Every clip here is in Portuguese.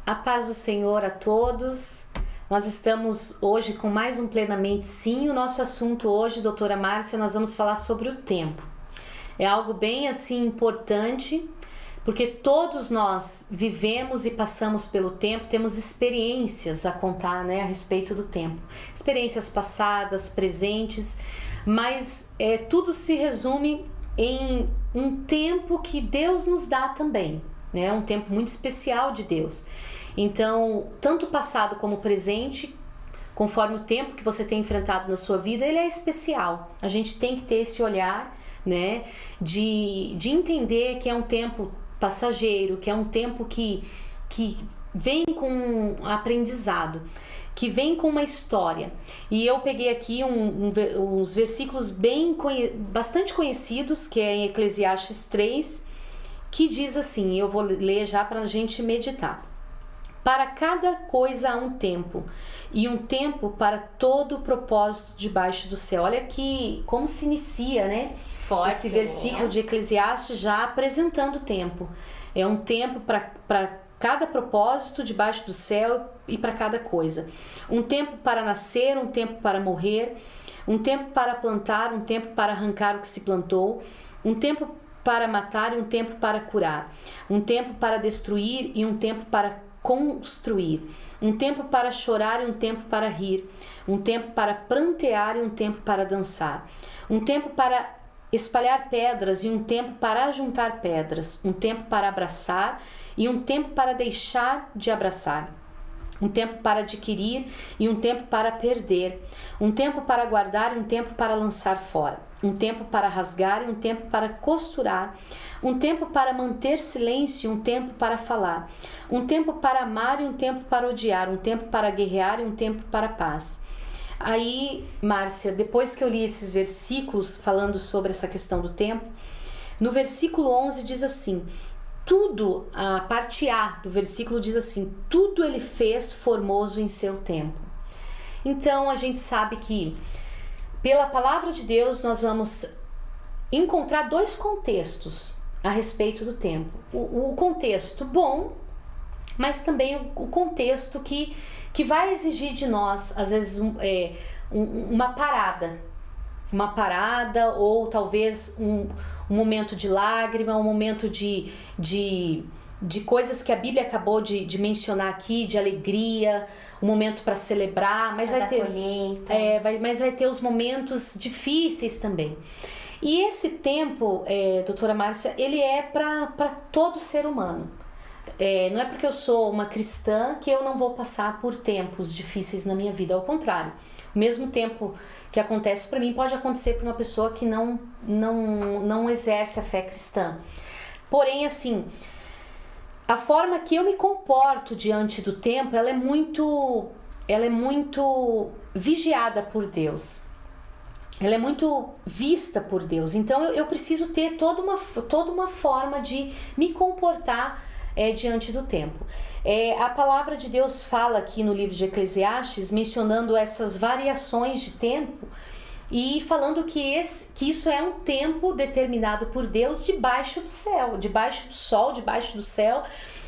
A paz do Senhor a todos. Nós estamos hoje com mais um Plenamente Sim. O nosso assunto hoje, doutora Márcia, nós vamos falar sobre o tempo. É algo bem assim importante, porque todos nós vivemos e passamos pelo tempo, temos experiências a contar, né, a respeito do tempo. Experiências passadas, presentes, mas tudo se resume em um tempo que Deus nos dá também, né? Um tempo muito especial de Deus. Então, tanto o passado como o presente, conforme o tempo que você tem enfrentado na sua vida, ele é especial. A gente tem que ter esse olhar, né, de entender que é um tempo passageiro, que é um tempo que vem com um aprendizado, que vem com uma história. E eu peguei aqui uns versículos bastante conhecidos, que é em Eclesiastes 3, que diz assim, eu vou ler já para a gente meditar. Para cada coisa há um tempo, e um tempo para todo o propósito debaixo do céu. Olha aqui como se inicia, né? Forte, esse versículo de Eclesiastes já apresentando o tempo. É um tempo para cada propósito debaixo do céu e para cada coisa. Um tempo para nascer, um tempo para morrer, um tempo para plantar, um tempo para arrancar o que se plantou, um tempo para matar e um tempo para curar, um tempo para destruir e um tempo para construir, um tempo para chorar e um tempo para rir, um tempo para prantear e um tempo para dançar, um tempo para espalhar pedras e um tempo para ajuntar pedras, um tempo para abraçar e um tempo para deixar de abraçar, um tempo para adquirir e um tempo para perder, um tempo para guardar e um tempo para lançar fora, um tempo para rasgar e um tempo para costurar, um tempo para manter silêncio e um tempo para falar, um tempo para amar e um tempo para odiar, um tempo para guerrear e um tempo para paz. Aí, Márcia, depois que eu li esses versículos falando sobre essa questão do tempo, no versículo 11 diz assim, tudo, a parte A do versículo diz assim, tudo ele fez formoso em seu tempo. Então a gente sabe que pela palavra de Deus nós vamos encontrar dois contextos a respeito do tempo. O contexto bom, mas também o contexto que vai exigir de nós, às vezes, uma parada ou talvez um momento de lágrima, um momento de coisas que a Bíblia acabou de mencionar aqui, de alegria, um momento para celebrar, mas vai ter os momentos difíceis também. E esse tempo, doutora Márcia, ele é para todo ser humano. Não é porque eu sou uma cristã que eu não vou passar por tempos difíceis na minha vida, ao contrário. O mesmo tempo que acontece para mim pode acontecer para uma pessoa que não exerce a fé cristã. Porém, assim, a forma que eu me comporto diante do tempo, ela é muito vigiada por Deus. Ela é muito vista por Deus. Então eu preciso ter toda uma forma de me comportar diante do tempo. A palavra de Deus fala aqui no livro de Eclesiastes, mencionando essas variações de tempo e falando que isso é um tempo determinado por Deus debaixo do céu, debaixo do sol, debaixo do céu,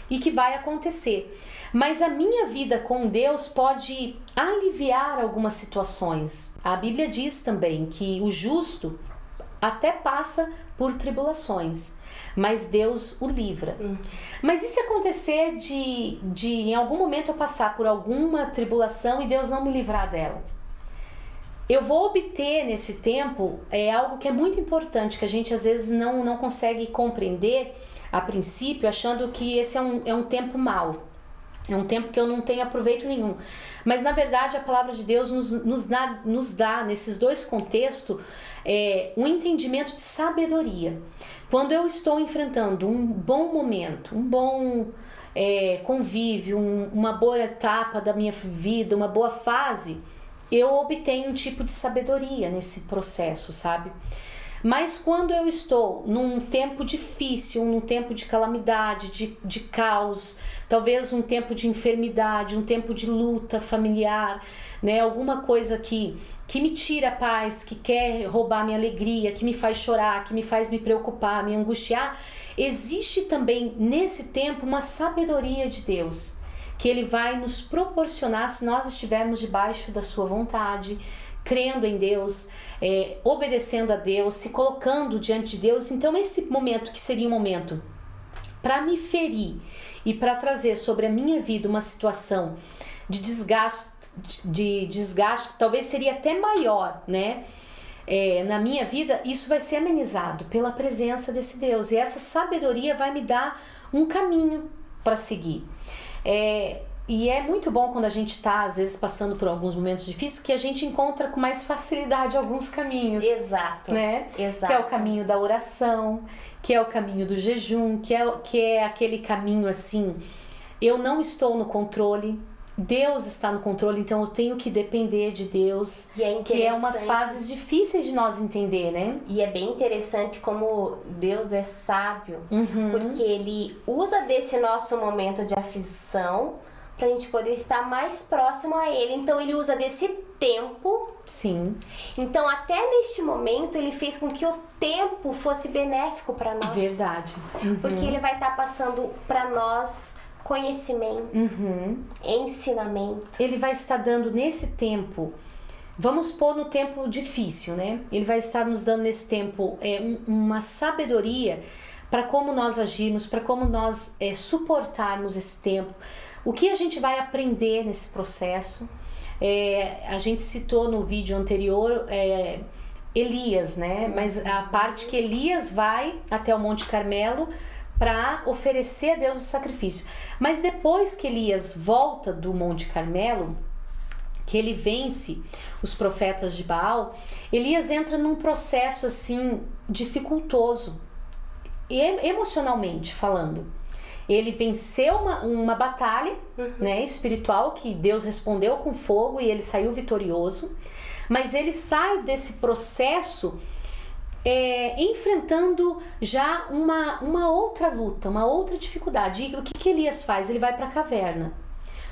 e que vai acontecer. Mas a minha vida com Deus pode aliviar algumas situações. A Bíblia diz também que o justo até passa por tribulações, mas Deus o livra. Mas e se acontecer de em algum momento eu passar por alguma tribulação e Deus não me livrar dela? Eu vou obter nesse tempo algo que é muito importante, que a gente às vezes não consegue compreender a princípio, achando que esse é um tempo mau. É um tempo que eu não tenho aproveito nenhum. Mas, na verdade, a palavra de Deus nos dá nesses dois contextos, um entendimento de sabedoria. Quando eu estou enfrentando um bom momento, um bom convívio, uma boa etapa da minha vida, uma boa fase, eu obtenho um tipo de sabedoria nesse processo, sabe? Mas quando eu estou num tempo difícil, num tempo de calamidade, de caos, talvez um tempo de enfermidade, um tempo de luta familiar, né? Alguma coisa que me tira a paz, que quer roubar minha alegria, que me faz chorar, que me faz me preocupar, me angustiar, existe também nesse tempo uma sabedoria de Deus que Ele vai nos proporcionar se nós estivermos debaixo da sua vontade, crendo em Deus, obedecendo a Deus, se colocando diante de Deus. Então esse momento, que seria um momento para me ferir e para trazer sobre a minha vida uma situação de desgaste que talvez seria até maior, né? Na minha vida, isso vai ser amenizado pela presença desse Deus, e essa sabedoria vai me dar um caminho para seguir. E é muito bom quando a gente está, às vezes, passando por alguns momentos difíceis, que a gente encontra com mais facilidade alguns caminhos. Exato. Né? Exato. Que é o caminho da oração, que é o caminho do jejum, que é aquele caminho assim, eu não estou no controle, Deus está no controle, então eu tenho que depender de Deus, que é umas fases difíceis de nós entender, né? E é bem interessante como Deus é sábio, porque Ele usa desse nosso momento de aflição pra gente poder estar mais próximo a Ele. Então Ele usa desse tempo. Sim. Então até neste momento Ele fez com que o tempo fosse benéfico para nós. Verdade. Porque Ele vai estar passando para nós conhecimento, ensinamento. Ele vai estar dando nesse tempo, vamos pôr no tempo difícil, né? Ele vai estar nos dando nesse tempo uma sabedoria para como nós agirmos, para como nós suportarmos esse tempo. O que a gente vai aprender nesse processo? A gente citou no vídeo anterior Elias, né? Mas a parte que Elias vai até o Monte Carmelo para oferecer a Deus o sacrifício. Mas depois que Elias volta do Monte Carmelo, que ele vence os profetas de Baal, Elias entra num processo assim dificultoso, emocionalmente falando. Ele venceu uma batalha, né, espiritual, que Deus respondeu com fogo e ele saiu vitorioso, mas ele sai desse processo enfrentando já uma outra luta, uma outra dificuldade. E o que Elias faz? Ele vai para a caverna.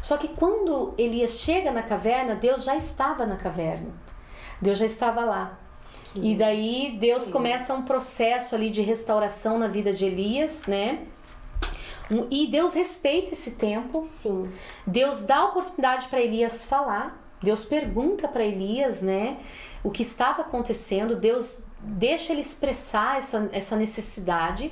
Só que quando Elias chega na caverna, Deus já estava na caverna. Deus já estava lá. E daí Deus começa um processo ali de restauração na vida de Elias, né? E Deus respeita esse tempo. Sim. Deus dá a oportunidade para Elias falar. Deus pergunta para Elias, né, o que estava acontecendo. Deus deixa ele expressar essa necessidade.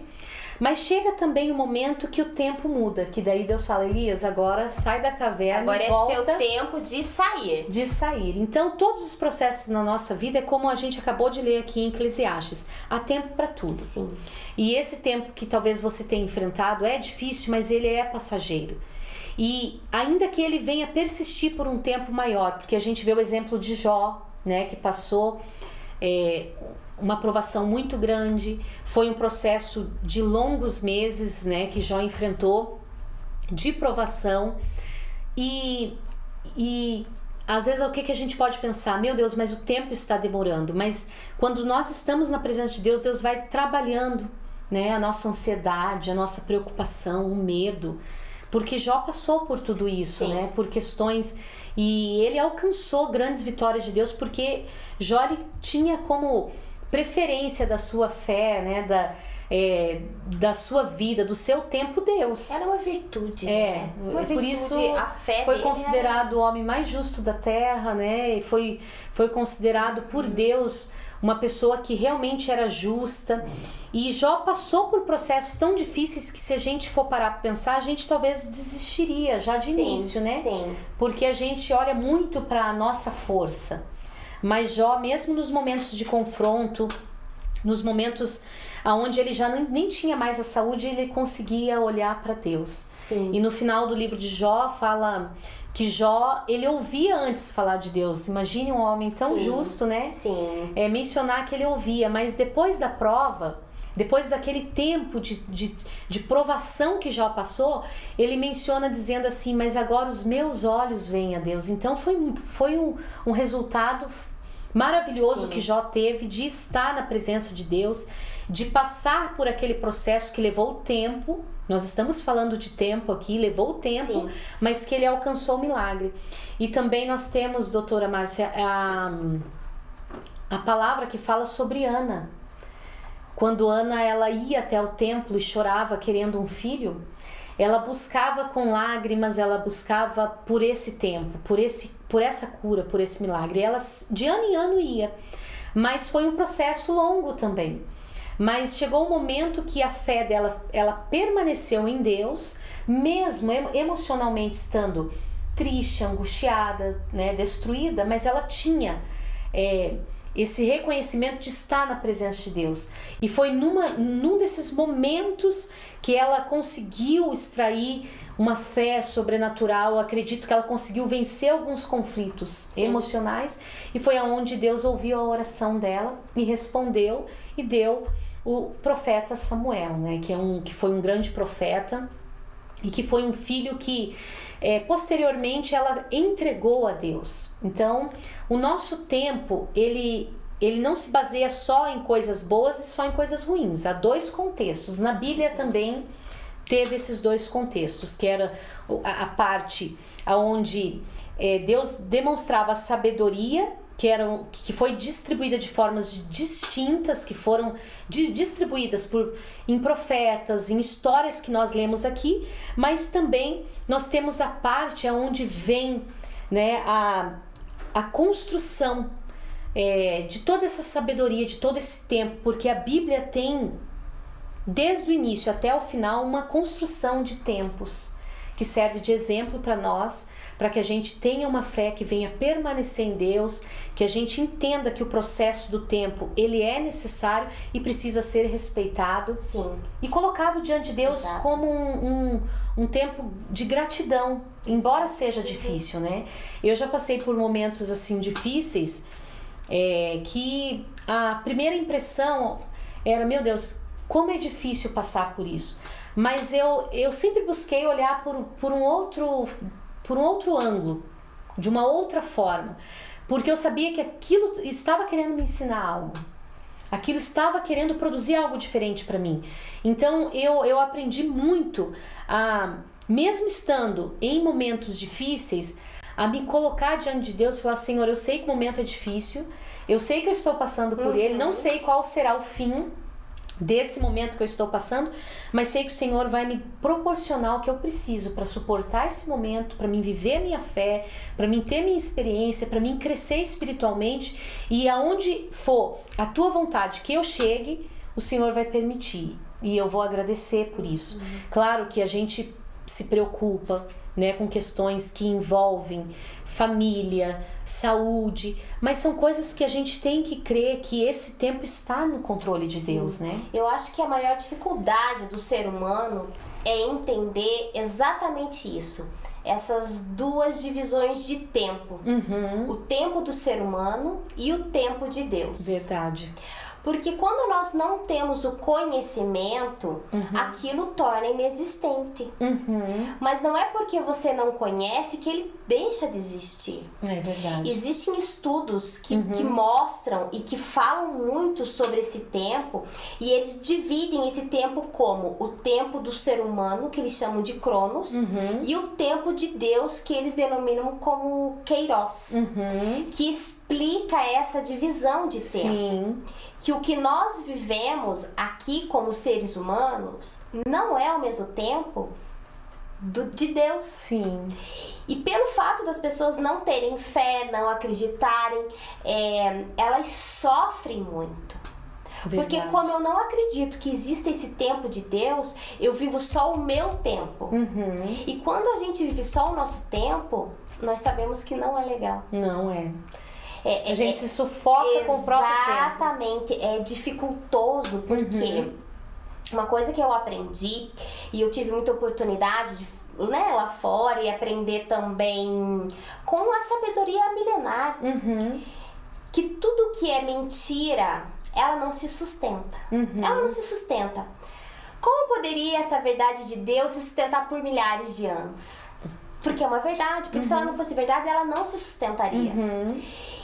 Mas chega também o momento que o tempo muda, que daí Deus fala: Elias, agora sai da caverna e volta. Agora é seu tempo de sair. De sair. Então, todos os processos na nossa vida é como a gente acabou de ler aqui em Eclesiastes. Há tempo para tudo. Sim. E esse tempo que talvez você tenha enfrentado é difícil, mas ele é passageiro. E ainda que ele venha persistir por um tempo maior, porque a gente vê o exemplo de Jó, né, que passou uma provação muito grande, foi um processo de longos meses, né, que Jó enfrentou, de provação, e às vezes o que a gente pode pensar? Meu Deus, mas o tempo está demorando. Mas quando nós estamos na presença de Deus, Deus vai trabalhando, né, a nossa ansiedade, a nossa preocupação, o medo, porque Jó passou por tudo isso, né, por questões, e ele alcançou grandes vitórias de Deus, porque Jó ele tinha como preferência da sua fé, né, da sua vida, do seu tempo, Deus. Era uma virtude, né? Uma virtude, por isso a fé foi dele considerado o homem mais justo da terra, né? E foi considerado por Deus uma pessoa que realmente era justa. E Jó passou por processos tão difíceis que, se a gente for parar para pensar, a gente talvez desistiria já de início, né? Sim. Porque a gente olha muito para a nossa força. Mas Jó, mesmo nos momentos de confronto, nos momentos onde ele já nem tinha mais a saúde, ele conseguia olhar para Deus. Sim. E no final do livro de Jó fala que Jó, ele ouvia antes falar de Deus. Imagine um homem tão justo, né? Sim. Mencionar que ele ouvia, mas depois da prova, depois daquele tempo de provação que Jó passou, ele menciona dizendo assim: mas agora os meus olhos veem a Deus. Então foi um resultado maravilhoso que Jó teve de estar na presença de Deus, de passar por aquele processo que levou tempo. Nós estamos falando de tempo aqui, levou tempo, mas que ele alcançou o milagre. E também nós temos, doutora Márcia, a palavra que fala sobre Ana. Quando Ana ela ia até o templo e chorava querendo um filho, ela buscava com lágrimas, ela buscava por esse tempo, por essa cura, por esse milagre. Ela de ano em ano ia, mas foi um processo longo também. Mas chegou um momento que a fé dela, ela permaneceu em Deus, mesmo emocionalmente estando triste, angustiada, né, destruída, mas ela tinha esse reconhecimento de estar na presença de Deus. E foi num desses momentos que ela conseguiu extrair uma fé sobrenatural. Eu acredito que ela conseguiu vencer alguns conflitos emocionais, e foi aonde Deus ouviu a oração dela e respondeu e deu o profeta Samuel, né, que foi um grande profeta e que foi um filho que posteriormente ela entregou a Deus. Então, o nosso tempo, ele não se baseia só em coisas boas e só em coisas ruins. Há dois contextos. Na Bíblia também teve esses dois contextos, que era a parte onde Deus demonstrava a sabedoria, que foi distribuída de formas distintas, que foram distribuídas em profetas, em histórias que nós lemos aqui, mas também nós temos a parte onde vem, né, a construção de toda essa sabedoria, de todo esse tempo, porque a Bíblia tem, desde o início até o final, uma construção de tempos que serve de exemplo para nós, para que a gente tenha uma fé que venha permanecer em Deus, que a gente entenda que o processo do tempo, ele é necessário e precisa ser respeitado. Sim. E colocado diante de Deus. Exato. Como um tempo de gratidão, embora seja difícil, né? Eu já passei por momentos assim difíceis, que a primeira impressão era, meu Deus, como é difícil passar por isso. Mas eu sempre busquei olhar por um outro ângulo, de uma outra forma, porque eu sabia que aquilo estava querendo me ensinar algo, aquilo estava querendo produzir algo diferente para mim. Então eu aprendi muito mesmo estando em momentos difíceis, a me colocar diante de Deus e falar: Senhor, eu sei que o momento é difícil, eu sei que eu estou passando por ele, não sei qual será o fim desse momento que eu estou passando, mas sei que o Senhor vai me proporcionar o que eu preciso para suportar esse momento, para mim viver a minha fé, para mim ter minha experiência, para mim crescer espiritualmente, e aonde for a tua vontade que eu chegue, o Senhor vai permitir, e eu vou agradecer por isso. Claro que a gente se preocupa, né, com questões que envolvem família, saúde, mas são coisas que a gente tem que crer que esse tempo está no controle de Deus, né? Eu acho que a maior dificuldade do ser humano é entender exatamente isso. Essas duas divisões de tempo. O tempo do ser humano e o tempo de Deus. Verdade. Porque quando nós não temos o conhecimento, aquilo torna inexistente. Mas não é porque você não conhece que ele deixa de existir. É verdade. Existem estudos que mostram e que falam muito sobre esse tempo, e eles dividem esse tempo como o tempo do ser humano, que eles chamam de Cronos, e o tempo de Deus, que eles denominam como Kairos, que explica essa divisão de tempo. Sim. Que o que nós vivemos aqui como seres humanos não é ao mesmo tempo de Deus. Sim. E pelo fato das pessoas não terem fé, não acreditarem, elas sofrem muito. Verdade. Porque como eu não acredito que exista esse tempo de Deus, eu vivo só o meu tempo. E quando a gente vive só o nosso tempo, nós sabemos que não é legal. Não é. A gente se sufoca com o próprio tempo. Exatamente, é dificultoso, porque uma coisa que eu aprendi, e eu tive muita oportunidade de, né, lá fora, e aprender também com a sabedoria milenar, que tudo que é mentira, ela não se sustenta. Ela não se sustenta. Como poderia essa verdade de Deus se sustentar por milhares de anos? Porque é uma verdade, porque se ela não fosse verdade, ela não se sustentaria.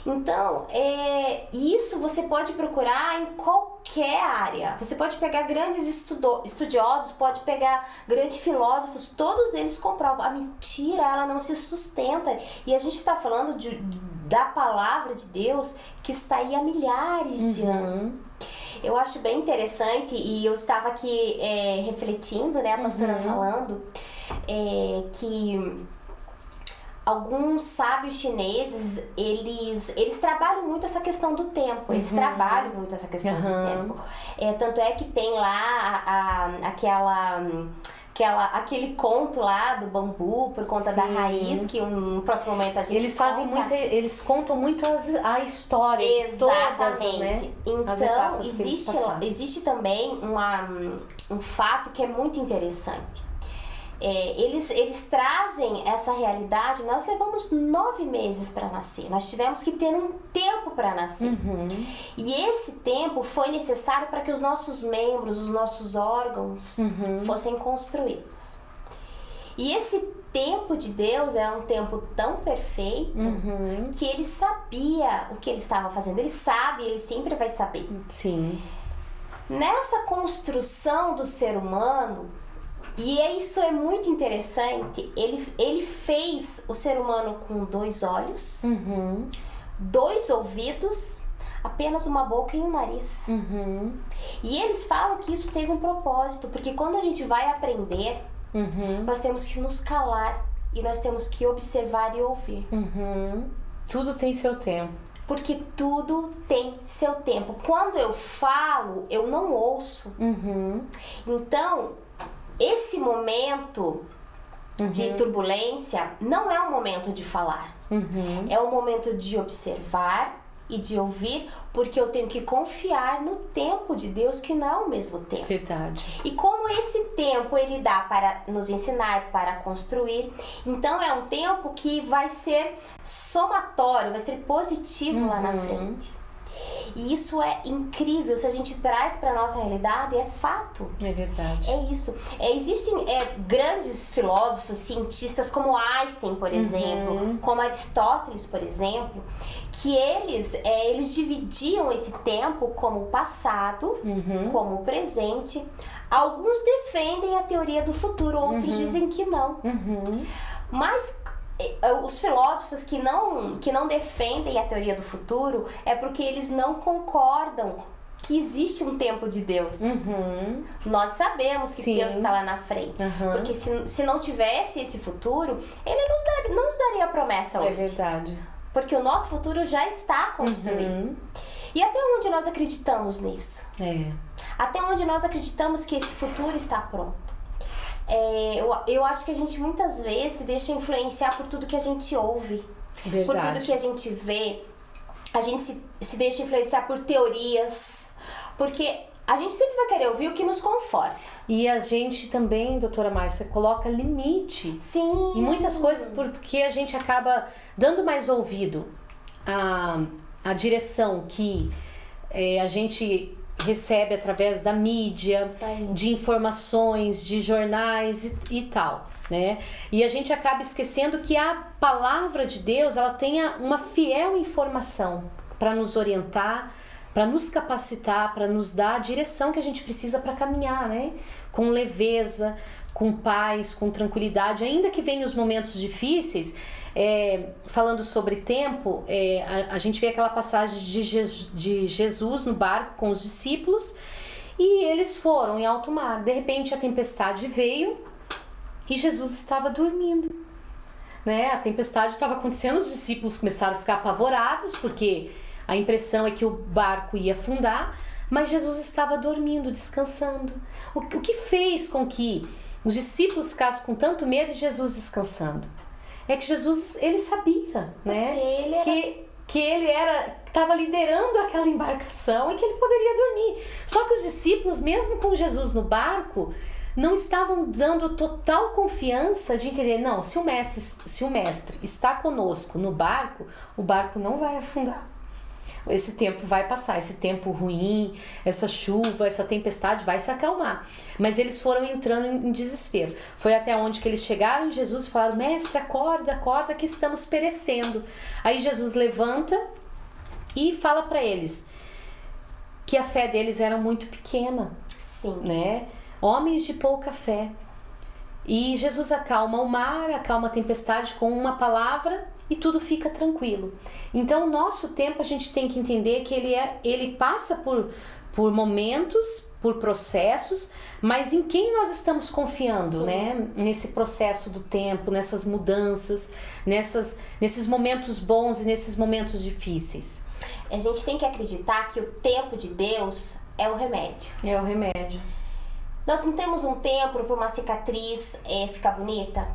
Então, isso você pode procurar em qualquer área. Você pode pegar grandes estudiosos, pode pegar grandes filósofos, todos eles comprovam. A mentira, ela não se sustenta. E a gente está falando da palavra de Deus que está aí há milhares de anos. Eu acho bem interessante, e eu estava aqui refletindo, né, a pastora falando, que alguns sábios chineses, eles trabalham muito essa questão do tempo. Eles trabalham muito essa questão do tempo. Tanto é que tem lá aquele conto lá do bambu, por conta da raiz, que no próximo momento a gente eles contam muito a história. Exatamente. De todas, né? Então, existe também um fato que é muito interessante. Eles trazem essa realidade. Nós levamos 9 meses para nascer. Nós tivemos que ter um tempo para nascer. E esse tempo foi necessário para que os nossos membros, os nossos órgãos fossem construídos. E esse tempo de Deus é um tempo tão perfeito que ele sabia o que ele estava fazendo. Ele sabe, ele sempre vai saber. Sim. Nessa construção do ser humano, e isso é muito interessante, ele fez o ser humano com 2 olhos, 2 ouvidos, apenas uma boca e um nariz. E eles falam que isso teve um propósito, porque quando a gente vai aprender, nós temos que nos calar e nós temos que observar e ouvir. Tudo tem seu tempo. Porque tudo tem seu tempo. Quando eu falo, eu não ouço. Então, esse momento de turbulência não é um momento de falar. É um momento de observar e de ouvir, porque eu tenho que confiar no tempo de Deus, que não é o mesmo tempo. Verdade. E como esse tempo ele dá para nos ensinar, para construir, então é um tempo que vai ser somatório, vai ser positivo lá na frente. E isso é incrível, se a gente traz para nossa realidade, é fato. É verdade. É isso. Existem grandes filósofos, cientistas como Einstein, por exemplo, como Aristóteles, por exemplo, que eles dividiam esse tempo como passado, como presente. Alguns defendem a teoria do futuro, outros dizem que não. Mas os filósofos que não defendem a teoria do futuro é porque eles não concordam que existe um tempo de Deus. Nós sabemos que Deus está lá na frente. Porque se não tivesse esse futuro, ele não nos daria a promessa hoje. É verdade. Porque o nosso futuro já está construído. E até onde nós acreditamos nisso? Até onde nós acreditamos que esse futuro está pronto? Eu acho que a gente muitas vezes se deixa influenciar por tudo que a gente ouve. Verdade. Por tudo que a gente vê. A gente se deixa influenciar por teorias. Porque a gente sempre vai querer ouvir o que nos conforta. E a gente também, doutora Márcia, coloca limite. Sim. Em muitas coisas, porque a gente acaba dando mais ouvido à direção que a gente recebe através da mídia, de informações, de jornais e tal, né? E a gente acaba esquecendo que a palavra de Deus, ela tenha uma fiel informação para nos orientar, para nos capacitar, para nos dar a direção que a gente precisa para caminhar, né? Com leveza, com paz, com tranquilidade, ainda que venham os momentos difíceis. Falando sobre tempo, a gente vê aquela passagem de Jesus no barco com os discípulos, e eles foram em alto mar. De repente a tempestade veio e Jesus estava dormindo, né? A tempestade estava acontecendo, os discípulos começaram a ficar apavorados, porque a impressão é que o barco ia afundar, mas Jesus estava dormindo, descansando. O que fez com que os discípulos ficassem com tanto medo e Jesus descansando? É que Jesus, ele sabia, né? Que ele estava liderando aquela embarcação e que ele poderia dormir. Só que os discípulos, mesmo com Jesus no barco, não estavam dando total confiança de entender, não, se o mestre está conosco no barco, o barco não vai afundar. Esse tempo vai passar, esse tempo ruim, essa chuva, essa tempestade vai se acalmar. Mas eles foram entrando em desespero. Foi até onde que eles chegaram em Jesus e falaram: mestre, acorda, acorda que estamos perecendo. Aí Jesus levanta e fala para eles que a fé deles era muito pequena. Sim. Né? Homens de pouca fé. E Jesus acalma o mar, acalma a tempestade com uma palavra e tudo fica tranquilo. Então, o nosso tempo, a gente tem que entender que ele passa por momentos, por processos, mas em quem nós estamos confiando, né? Nesse processo do tempo, nessas mudanças, nesses momentos bons e nesses momentos difíceis. A gente tem que acreditar que o tempo de Deus é o remédio. É o remédio. Nós não temos um tempo para uma cicatriz ficar bonita.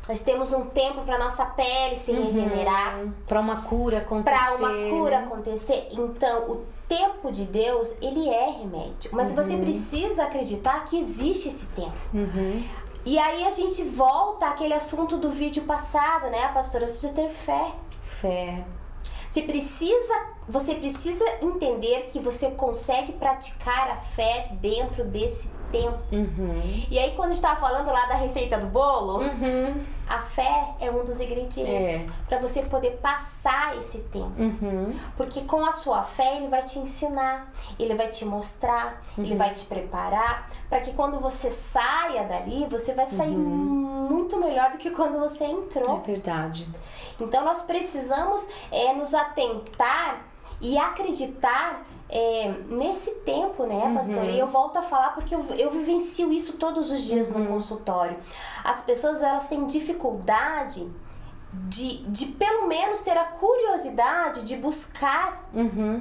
Nós temos um tempo para nossa pele se regenerar. Para uma cura acontecer. Para uma cura acontecer. Então, o tempo de Deus, ele é remédio. Mas você precisa acreditar que existe esse tempo. E aí a gente volta àquele assunto do vídeo passado, né, pastora? Você precisa ter fé. Fé. Você precisa entender que você consegue praticar a fé dentro desse tempo. E aí, quando a gente estava falando lá da receita do bolo, a fé é um dos ingredientes para você poder passar esse tempo. Porque com a sua fé, ele vai te ensinar, ele vai te mostrar, ele vai te preparar, para que quando você saia dali, você vai sair muito melhor do que quando você entrou. É verdade. Então, nós precisamos nos atentar e acreditar nesse tempo, né, pastor? E eu volto a falar porque eu vivencio isso todos os dias no consultório. As pessoas, elas têm dificuldade de pelo menos ter a curiosidade de buscar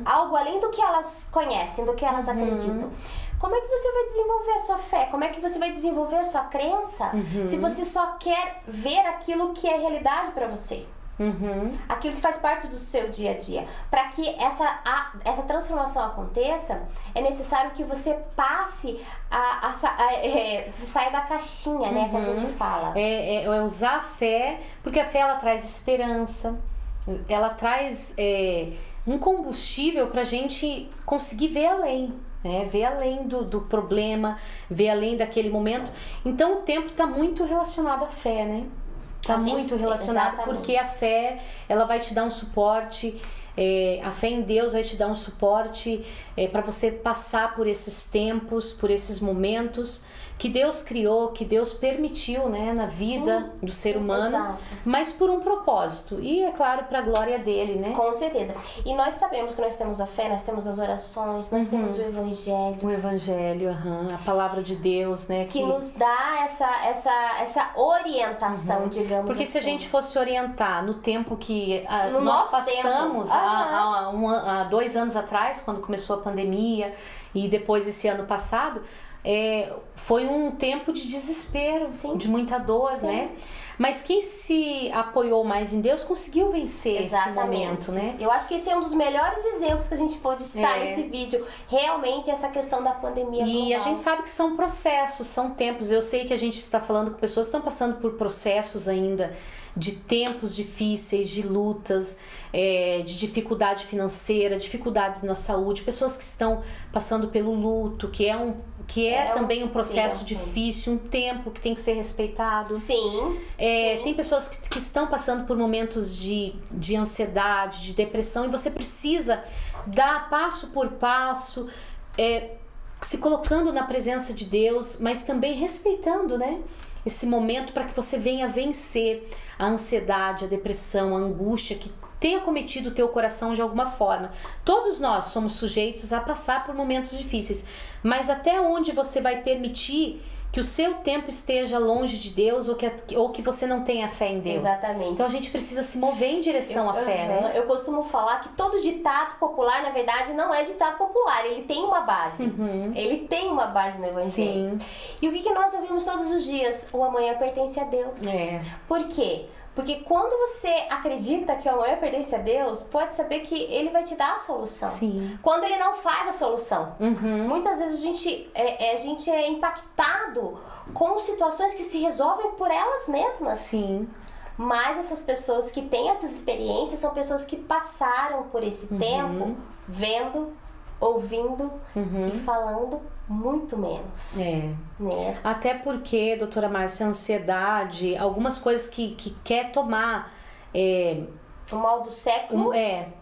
algo além do que elas conhecem, do que elas acreditam. Como é que você vai desenvolver a sua fé? Como é que você vai desenvolver a sua crença se você só quer ver aquilo que é realidade para você? Aquilo que faz parte do seu dia a dia. Para que essa transformação aconteça, é necessário que você passe você saia da caixinha, né, que a gente fala. É usar a fé, porque a fé, ela traz esperança, ela traz um combustível pra gente conseguir ver além, né? Ver além do problema, ver além daquele momento. Então o tempo está muito relacionado à fé, né? Está muito relacionado, exatamente. Porque a fé, ela vai te dar um suporte, a fé em Deus vai te dar um suporte para você passar por esses tempos, por esses momentos que Deus criou, que Deus permitiu, né, na vida do ser humano, exato. Mas por um propósito, e é claro, para a glória dele, né? Com certeza. E nós sabemos que nós temos a fé, nós temos as orações, nós temos o Evangelho. O Evangelho, a palavra de Deus, né? Que nos dá essa orientação, digamos. Porque assim. Se a gente fosse orientar no tempo que nós passamos, há 2 anos atrás, quando começou a pandemia, e depois esse ano passado, foi um tempo de desespero, sim. De muita dor, sim. Né? Mas quem se apoiou mais em Deus conseguiu vencer esse momento, né? Eu acho que esse é um dos melhores exemplos que a gente pôde citar nesse vídeo. Realmente essa questão da pandemia global. E a gente sabe que são processos, são tempos. Eu sei que a gente está falando com pessoas que estão passando por processos ainda de tempos difíceis, de lutas, de dificuldade financeira, dificuldades na saúde, pessoas que estão passando pelo luto, que é também um processo difícil, um tempo que tem que ser respeitado. Sim. Tem pessoas que estão passando por momentos de ansiedade, de depressão, e você precisa dar passo por passo, se colocando na presença de Deus, mas também respeitando, né, esse momento, para que você venha vencer a ansiedade, a depressão, a angústia que tenha cometido o teu coração de alguma forma. Todos nós somos sujeitos a passar por momentos difíceis, mas até onde você vai permitir que o seu tempo esteja longe de Deus ou que você não tenha fé em Deus. Exatamente. Então a gente precisa se mover em direção à fé, né? Eu costumo falar que todo ditado popular, na verdade, não é ditado popular, ele tem uma base. Ele tem uma base no Evangelho. Sim. E o que nós ouvimos todos os dias? O amanhã pertence a Deus. Por quê? Porque quando você acredita que o amanhã pertence a Deus, pode saber que Ele vai te dar a solução. Sim. Quando Ele não faz a solução. Muitas vezes a gente é impactado com situações que se resolvem por elas mesmas. Sim. Mas essas pessoas que têm essas experiências são pessoas que passaram por esse tempo vendo, ouvindo e falando muito menos. Né? Até porque, doutora Márcia, a ansiedade, algumas coisas que quer tomar... o mal do século.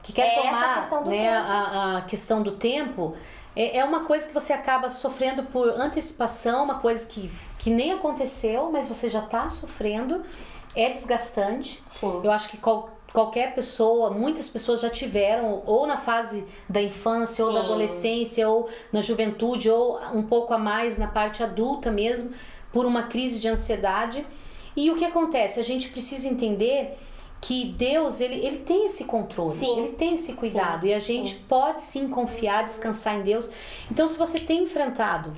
Que quer tomar essa questão do tempo. A questão do tempo. É uma coisa que você acaba sofrendo por antecipação, uma coisa que nem aconteceu, mas você já está sofrendo. É desgastante. Sim. Eu acho que qualquer pessoa, muitas pessoas já tiveram, ou na fase da infância, ou da adolescência, ou na juventude, ou um pouco a mais na parte adulta mesmo, por uma crise de ansiedade. E o que acontece? A gente precisa entender que Deus, ele tem esse controle, ele tem esse cuidado, e a gente pode sim confiar, descansar em Deus. Então, se você tem enfrentado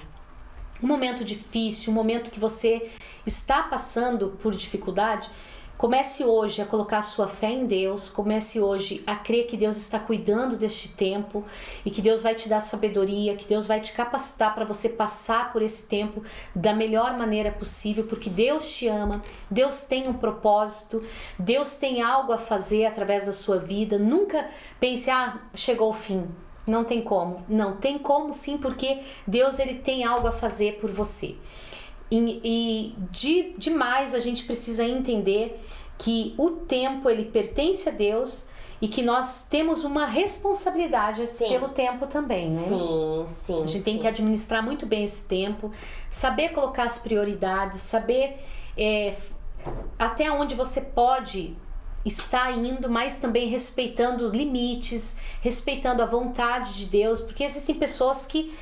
um momento difícil, um momento que você está passando por dificuldade, comece hoje a colocar a sua fé em Deus, comece hoje a crer que Deus está cuidando deste tempo e que Deus vai te dar sabedoria, que Deus vai te capacitar para você passar por esse tempo da melhor maneira possível, porque Deus te ama, Deus tem um propósito, Deus tem algo a fazer através da sua vida. Nunca pense, chegou o fim. Não tem como. Não, tem como sim, porque Deus, ele tem algo a fazer por você. Demais a gente precisa entender que o tempo, ele pertence a Deus e que nós temos uma responsabilidade pelo tempo também, né? Sim. A gente tem que administrar muito bem esse tempo, saber colocar as prioridades, saber até onde você pode está indo, mas também respeitando limites, respeitando a vontade de Deus, porque existem pessoas que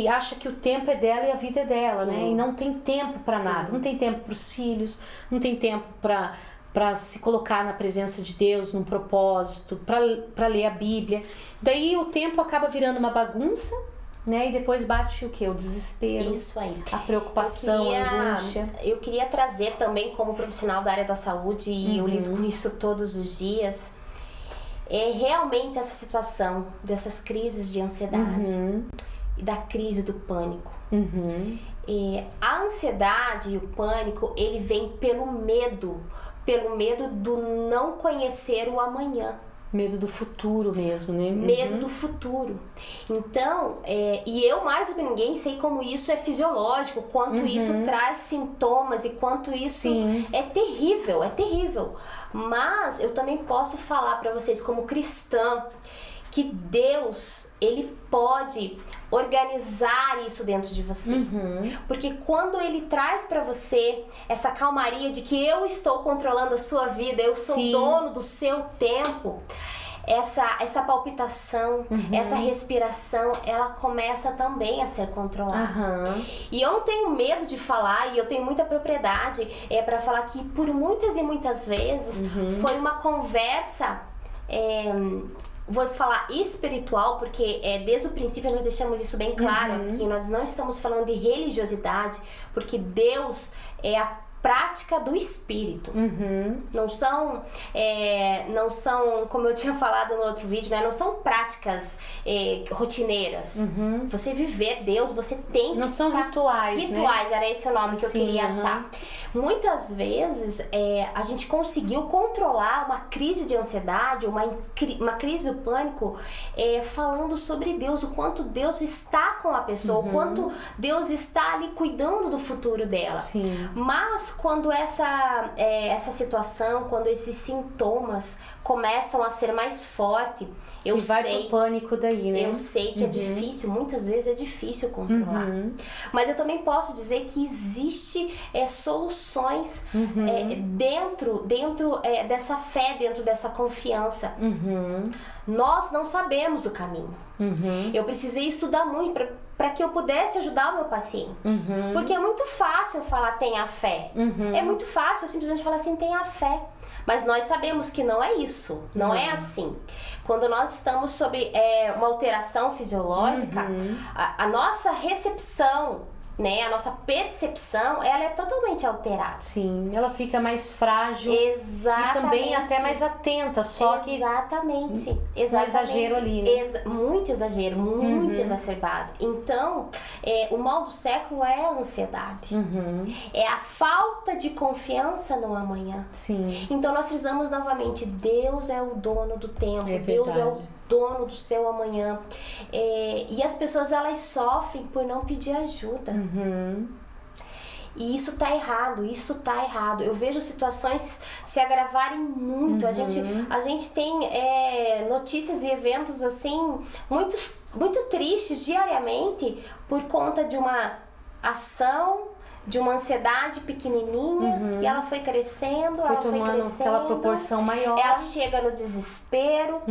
acham que o tempo é dela e a vida é dela, né? E não tem tempo para nada, não tem tempo para os filhos, não tem tempo para se colocar na presença de Deus, num propósito, para ler a Bíblia. Daí o tempo acaba virando uma bagunça, né? E depois bate o quê? O desespero. Isso aí. A preocupação, a angústia. Eu queria trazer também, como profissional da área da saúde, e eu lido com isso todos os dias, realmente essa situação dessas crises de ansiedade e da crise do pânico. A ansiedade e o pânico, ele vem pelo medo do não conhecer o amanhã. Medo do futuro mesmo, né? Medo do futuro. Então, e eu mais do que ninguém sei como isso é fisiológico, quanto isso traz sintomas e quanto isso é terrível, Mas eu também posso falar para vocês como cristã que Deus, ele pode organizar isso dentro de você. Porque quando ele traz para você essa calmaria de que eu estou controlando a sua vida, eu sou dono do seu tempo, essa palpitação, essa respiração, ela começa também a ser controlada. E eu não tenho medo de falar, e eu tenho muita propriedade para falar que por muitas e muitas vezes foi uma conversa, vou falar espiritual, porque desde o princípio nós deixamos isso bem claro aqui, nós não estamos falando de religiosidade, porque Deus é a prática do espírito. Não são, como eu tinha falado no outro vídeo, né? Não são práticas rotineiras. Você viver Deus, você tem que... Não são rituais, né? Era esse o nome que eu queria achar. Muitas vezes a gente conseguiu controlar uma crise de ansiedade, uma crise do pânico, falando sobre Deus, o quanto Deus está com a pessoa, o quanto Deus está ali cuidando do futuro dela. Mas quando essa situação, quando esses sintomas começam a ser mais fortes, eu sei... vai pro pânico daí, né? Eu sei que é difícil, muitas vezes é difícil controlar. Mas eu também posso dizer que existe soluções dentro dessa fé, dentro dessa confiança. Nós não sabemos o caminho. Eu precisei estudar muito para que eu pudesse ajudar o meu paciente. Porque é muito fácil eu falar tenha fé. É muito fácil eu simplesmente falar assim, tenha fé. Mas nós sabemos que não é isso. Não é assim. Quando nós estamos sob uma alteração fisiológica, a nossa recepção, né, a nossa percepção, ela é totalmente alterada. Ela fica mais frágil. Exatamente. E também até mais atenta, só que... Exatamente. Um exagero ali, né? Muito exagero, muito exacerbado. Então, o mal do século é a ansiedade. É a falta de confiança no amanhã. Então, nós frisamos novamente, Deus é o dono do tempo. Deus é o dono do seu amanhã. E as pessoas, elas sofrem por não pedir ajuda. E isso tá errado, Eu vejo situações se agravarem muito. A gente tem notícias e eventos assim muito tristes diariamente por conta de uma ação de uma ansiedade pequenininha e ela foi crescendo, foi tomando aquela proporção maior. Ela chega no desespero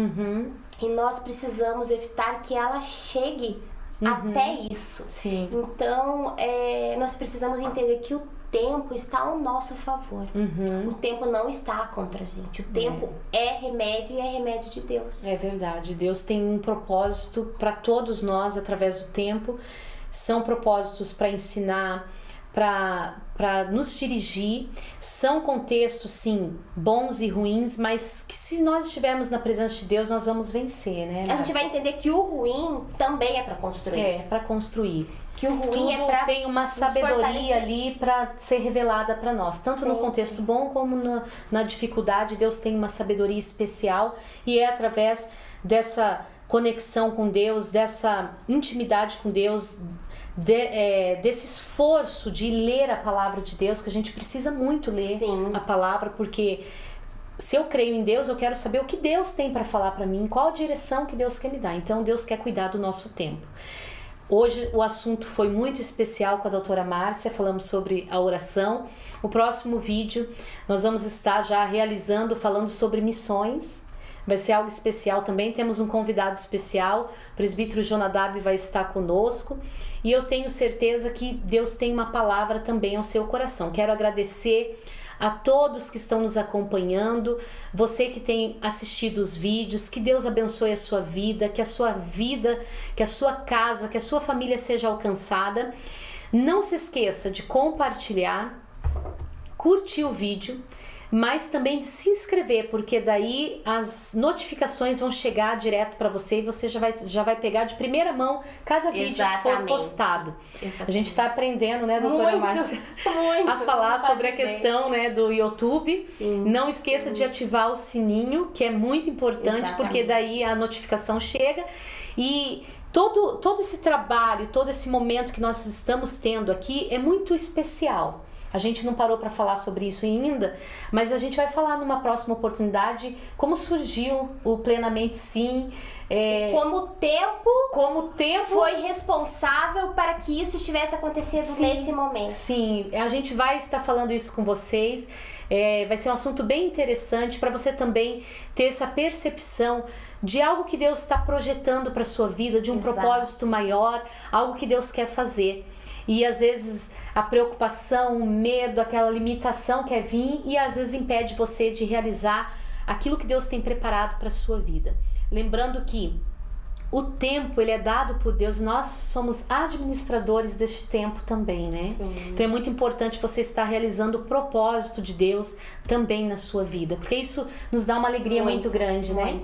e nós precisamos evitar que ela chegue até isso. Sim. Então, nós precisamos entender que o tempo está ao nosso favor. O tempo não está contra a gente. O tempo é remédio e é remédio de Deus. É verdade. Deus tem um propósito para todos nós através do tempo. São propósitos para ensinar, para nos dirigir. São contextos, sim, bons e ruins, mas que se nós estivermos na presença de Deus, nós vamos vencer, né? A gente vai entender que o ruim também é para construir. É, para construir. Que o ruim Tudo é pra tem uma sabedoria ali para ser revelada para nós, tanto no contexto bom como na dificuldade. Deus tem uma sabedoria especial e é através dessa conexão com Deus, dessa intimidade com Deus, desse esforço de ler a palavra de Deus, que a gente precisa muito ler a palavra, porque se eu creio em Deus, eu quero saber o que Deus tem para falar para mim, qual a direção que Deus quer me dar. Então Deus quer cuidar do nosso tempo. Hoje o assunto foi muito especial com a doutora Márcia, falamos sobre a oração. O próximo vídeo nós vamos estar já realizando, falando sobre missões. Vai ser algo especial também, temos um convidado especial, o presbítero Jonadab vai estar conosco. E eu tenho certeza que Deus tem uma palavra também ao seu coração. Quero agradecer a todos que estão nos acompanhando, você que tem assistido os vídeos, que Deus abençoe a sua vida, que a sua casa, que a sua família seja alcançada. Não se esqueça de compartilhar, curtir o vídeo, mas também de se inscrever, porque daí as notificações vão chegar direto para você e você já vai pegar de primeira mão cada vídeo que for postado. A gente está aprendendo, né, doutora Márcia, a falar sobre a questão, né, do YouTube. Não esqueça de ativar o sininho, que é muito importante, porque daí a notificação chega. E todo esse trabalho, todo esse momento que nós estamos tendo aqui é muito especial. A gente não parou para falar sobre isso ainda, mas a gente vai falar numa próxima oportunidade como surgiu o Plenamente Sim. Como o tempo foi responsável para que isso estivesse acontecendo nesse momento. Sim, a gente vai estar falando isso com vocês. Vai ser um assunto bem interessante para você também ter essa percepção de algo que Deus está projetando para sua vida, de um propósito maior, algo que Deus quer fazer. E às vezes a preocupação, o medo, aquela limitação quer vir e às vezes impede você de realizar aquilo que Deus tem preparado para a sua vida. Lembrando que o tempo, ele é dado por Deus, nós somos administradores deste tempo também, né? Então é muito importante você estar realizando o propósito de Deus também na sua vida, porque isso nos dá uma alegria muito grande, né?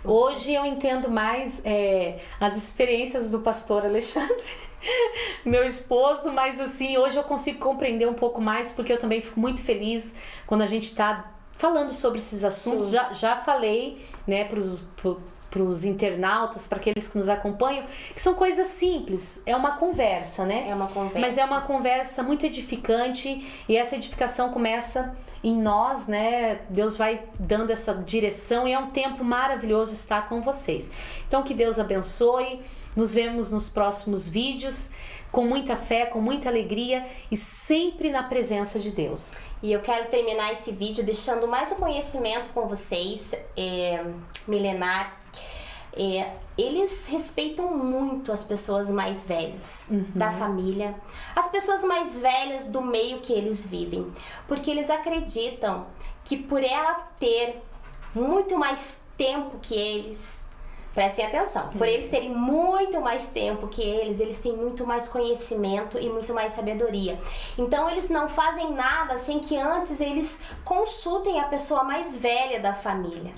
Hoje eu entendo mais as experiências do pastor Alexandre, meu esposo, mas assim, hoje eu consigo compreender um pouco mais, porque eu também fico muito feliz quando a gente está falando sobre esses assuntos. Já falei, né, para os internautas, para aqueles que nos acompanham, que são coisas simples, é uma conversa, né? É uma conversa. Mas é uma conversa muito edificante e essa edificação começa em nós, né? Deus vai dando essa direção e é um tempo maravilhoso estar com vocês. Então que Deus abençoe, nos vemos nos próximos vídeos, com muita fé, com muita alegria e sempre na presença de Deus. E eu quero terminar esse vídeo deixando mais um conhecimento com vocês, milenar. Eles respeitam muito as pessoas mais velhas da família, as pessoas mais velhas do meio que eles vivem, porque eles acreditam que por ela ter muito mais tempo que eles, prestem atenção, por eles terem muito mais tempo que eles têm muito mais conhecimento e muito mais sabedoria. Então eles não fazem nada sem que antes eles consultem a pessoa mais velha da família.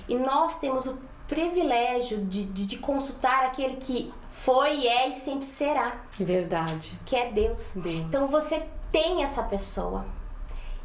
E nós temos o privilégio de consultar aquele que foi, é e sempre será. Verdade. Que é Deus. Então você tem essa pessoa.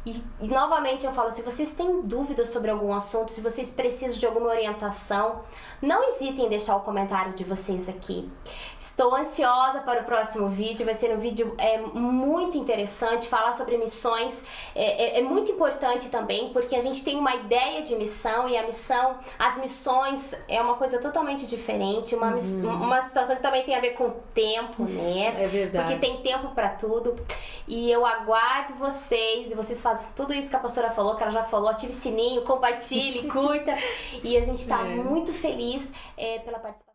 E novamente eu falo, se vocês têm dúvidas sobre algum assunto, se vocês precisam de alguma orientação, não hesitem em deixar o comentário de vocês aqui. Estou ansiosa para o próximo vídeo, vai ser um vídeo muito interessante, falar sobre missões é muito importante também, porque a gente tem uma ideia de missão e as missões é uma coisa totalmente diferente, uma situação que também tem a ver com o tempo, né? É verdade. Porque tem tempo para tudo. E eu aguardo vocês, e vocês fazem tudo isso que a pastora falou, que ela já falou, ative o sininho, compartilhe, curta. E a gente está muito feliz pela participação.